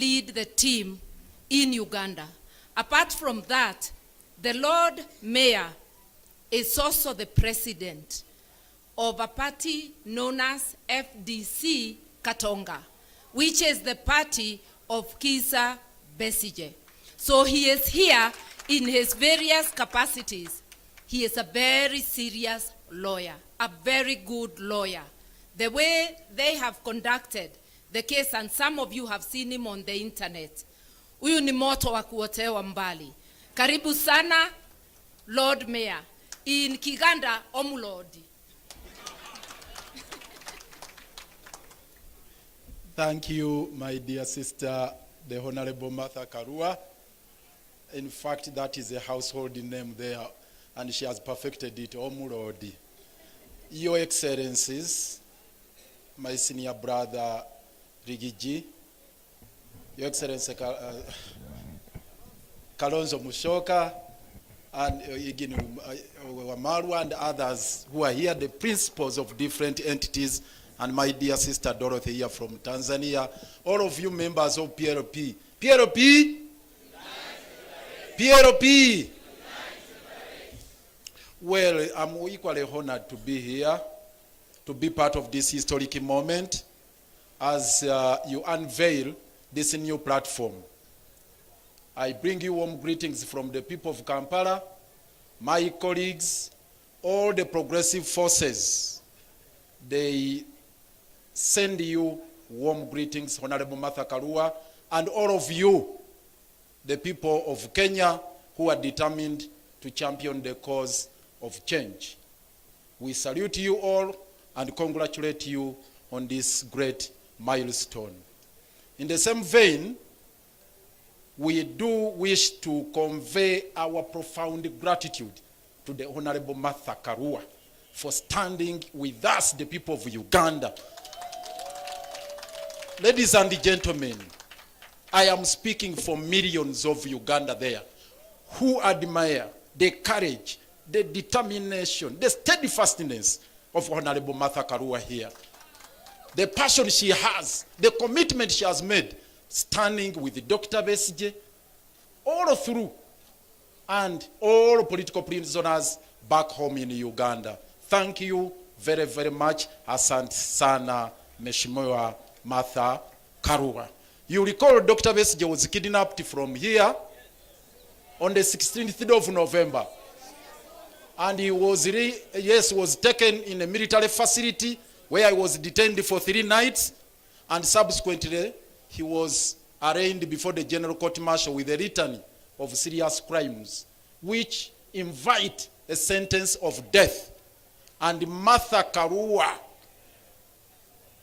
lead the team in Uganda. Apart from that, the Lord Mayor is also the president of a party known as FDC Katonga, which is the party of Kizza Besigye. So he is here in his various capacities. He is a very serious lawyer, a very good lawyer. The way they have conducted the case, and some of you have seen him on the internet, huyu ni moto wa kuotewa mbali. Karibu sana, Lord Mayor. In Kiganda, Omulodi. Thank you, my dear sister, the Honorable Martha Karua. In fact, that is a household name there, and she has perfected it, Omulodi. Your Excellencies, my senior brother, Rigiji, Your Excellency Kalonzo Musyoka, and Wamaru and others who are here, the principals of different entities, and my dear sister Dorothy here from Tanzania, all of you members of PLP. PLP? PLP? Well, I'm equally honored to be here, to be part of this historic moment as you unveil this new platform. I bring you warm greetings from the people of Kampala, my colleagues, all the progressive forces. They send you warm greetings, Honorable Martha Karua, and all of you, the people of Kenya who are determined to champion the cause of change. We salute you all and congratulate you on this great milestone. In the same vein, we do wish to convey our profound gratitude to the Honorable Martha Karua for standing with us, the people of Uganda. Ladies and gentlemen, I am speaking for millions of Uganda there who admire the courage, the determination, the steadfastness of Honorable Martha Karua here. The passion she has, the commitment she has made, standing with Dr. Besigye all through, and all political prisoners back home in Uganda. Thank you very, very much. Asante sana, Mheshimiwa Martha Karua. You recall Dr. Besigye was kidnapped from here on the 16th of November. And he was, was taken in a military facility where he was detained for 3 nights. And subsequently, he was arraigned before the General Court Martial with a litany of serious crimes, which invite a sentence of death. And Martha Karua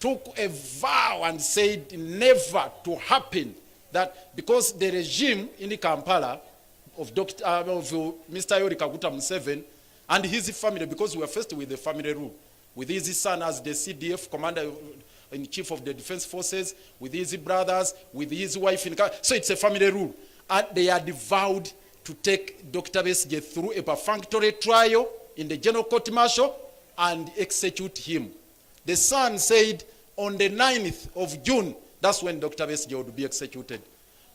took a vow and said never to happen, that because the regime in Kampala of Mr. Yoweri Kaguta Museveni and his family, because we were first with the family rule, with his son as the CDF commander-in-chief of the defense forces, with his brothers, with his wife. So it's a family rule. And they had vowed to take Dr. Besigye through a perfunctory trial in the General Court Martial and execute him. The son said on the 9th of June, that's when Dr. Besigye would be executed.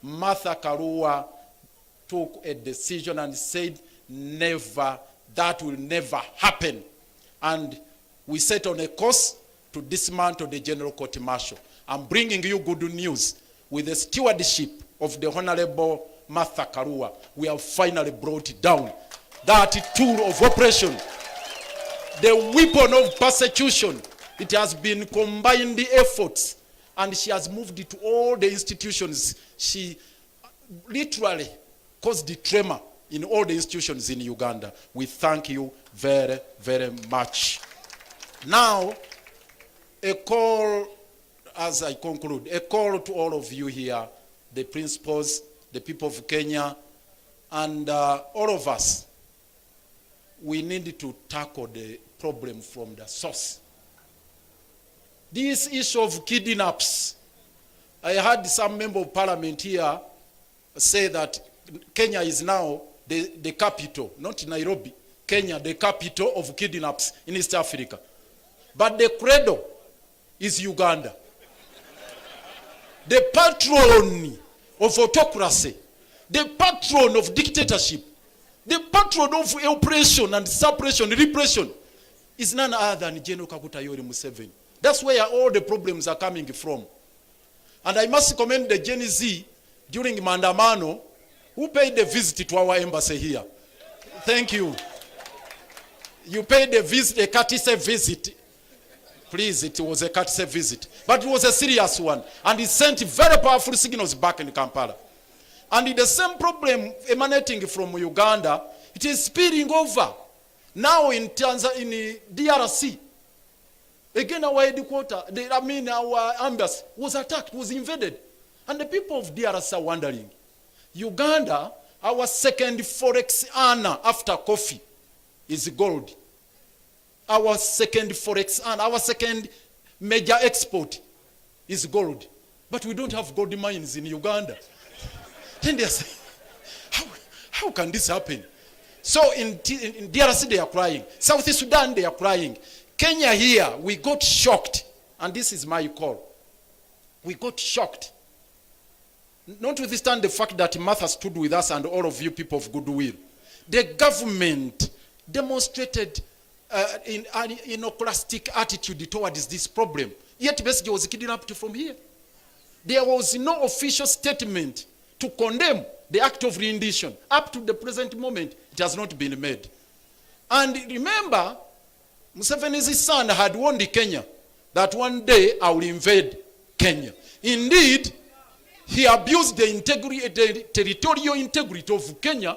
Martha Karua took a decision and said, never, that will never happen. And we set on a course to dismantle the General Court Martial. I'm bringing you good news. With the stewardship of the Honorable Martha Karua, we have finally brought down that tool of oppression, the weapon of persecution. It has been combined efforts, and she has moved it to all the institutions. She literally caused the tremor in all the institutions in Uganda. We thank you very, very much. Now, a call, as I conclude, a call to all of you here, the principals, the people of Kenya, and all of us. We need to tackle the problem from the source. This issue of kidnaps, I heard some member of parliament here say that Kenya is now the capital, not Nairobi, Kenya, the capital of kidnaps in East Africa. But the cradle is Uganda. the patron of autocracy, the patron of dictatorship, the patron of oppression and suppression, repression, is none other than General Kaguta Yoweri Museveni. That's where all the problems are coming from. And I must commend the Gen Z during Mandamano who paid the visit to our embassy here. Thank you. You paid a visit, a courtesy visit. Please, it was a courtesy visit. But it was a serious one. And it sent very powerful signals back in Kampala. And the same problem emanating from Uganda, it is spilling over. Now in Tanzania, in DRC, again our headquarters, our embassy was attacked, was invaded. And the people of DRC are wondering, Uganda, our second forex earner after coffee, is gold. Our second forex earner, our second major export is gold. But we don't have gold mines in Uganda. Then they say, how can this happen? So in DRC they are crying. South Sudan they are crying. Kenya here, we got shocked. And this is my call. We got shocked. Notwithstanding the fact that Martha stood with us and all of you people of goodwill. The government demonstrated an iconoclastic attitude towards this problem. Yet Besigye was kidnapped from here. There was no official statement to condemn the act of rendition. Up to the present moment, it has not been made. And remember, Museveni's son had warned Kenya that one day I will invade Kenya. Indeed, he abused the territorial integrity of Kenya,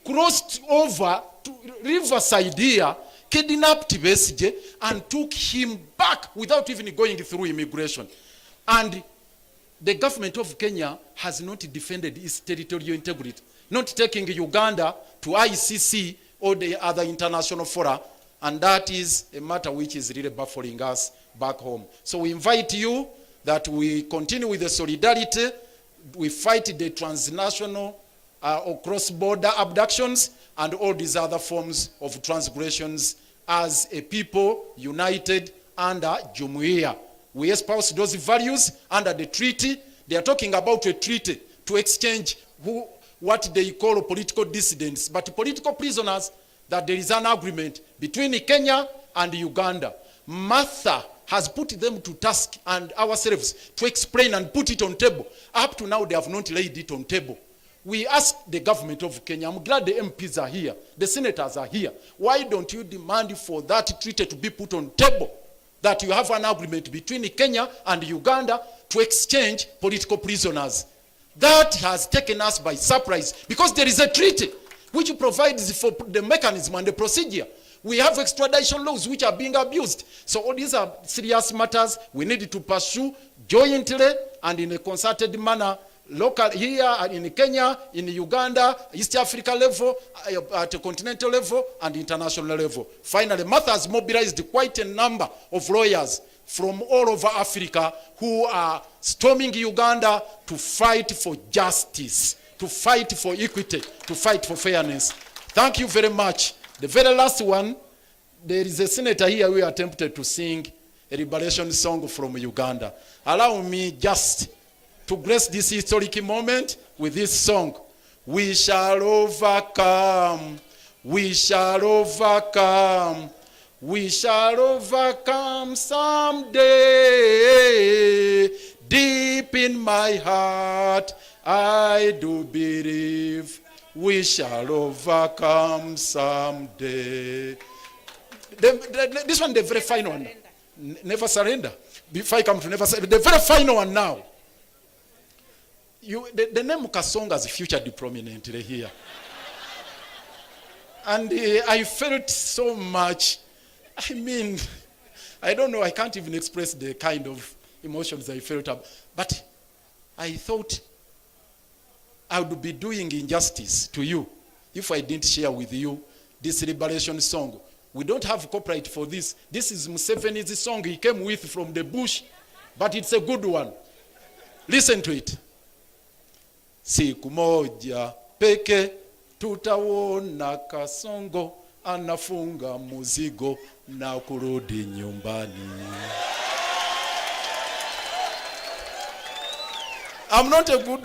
crossed over to Riverside here, kidnapped Besigye, and took him back without even going through immigration. And the government of Kenya has not defended its territorial integrity, not taking Uganda to ICC or the other international fora, and that is a matter which is really baffling us back home. So we invite you that we continue with the solidarity, we fight the transnational or cross-border abductions and all these other forms of transgressions as a people united under Jumuiya. We espouse those values under the treaty. They are talking about a treaty to exchange what they call political dissidents, but political prisoners, that there is an agreement between Kenya and Uganda. Martha has put them to task and ourselves to explain and put it on table. Up to now, they have not laid it on table. We ask the government of Kenya, I'm glad the MPs are here, the senators are here. Why don't you demand for that treaty to be put on table? That you have an agreement between Kenya and Uganda to exchange political prisoners. That has taken us by surprise because there is a treaty which provides for the mechanism and the procedure. We have extradition laws which are being abused. So all these are serious matters we need to pursue jointly and in a concerted manner, local here in Kenya, in Uganda, East Africa level, at a continental level, and international level. Finally, Martha has mobilized quite a number of lawyers from all over Africa who are storming Uganda to fight for justice, to fight for equity, to fight for fairness. Thank you very much. The very last one, there is a senator here who attempted to sing a liberation song from Uganda. Allow me just to grace this historic moment with this song. We shall overcome, we shall overcome, we shall overcome someday. Deep in my heart, I do believe we shall overcome someday. This one, the very final one. Never surrender. Before I come to never surrender, the very final one now. The name Kasonga is featured prominently here. And I felt so much, I mean, I don't know, I can't even express the kind of emotions I felt. But I thought I would be doing injustice to you if I didn't share with you this liberation song. We don't have copyright for this. This is Museveni's song he came with from the bush, but it's a good one. Listen to it. Siku moja peke tutaona Kasongo anafunga muzigo na kurudi nyumbani. I'm not a good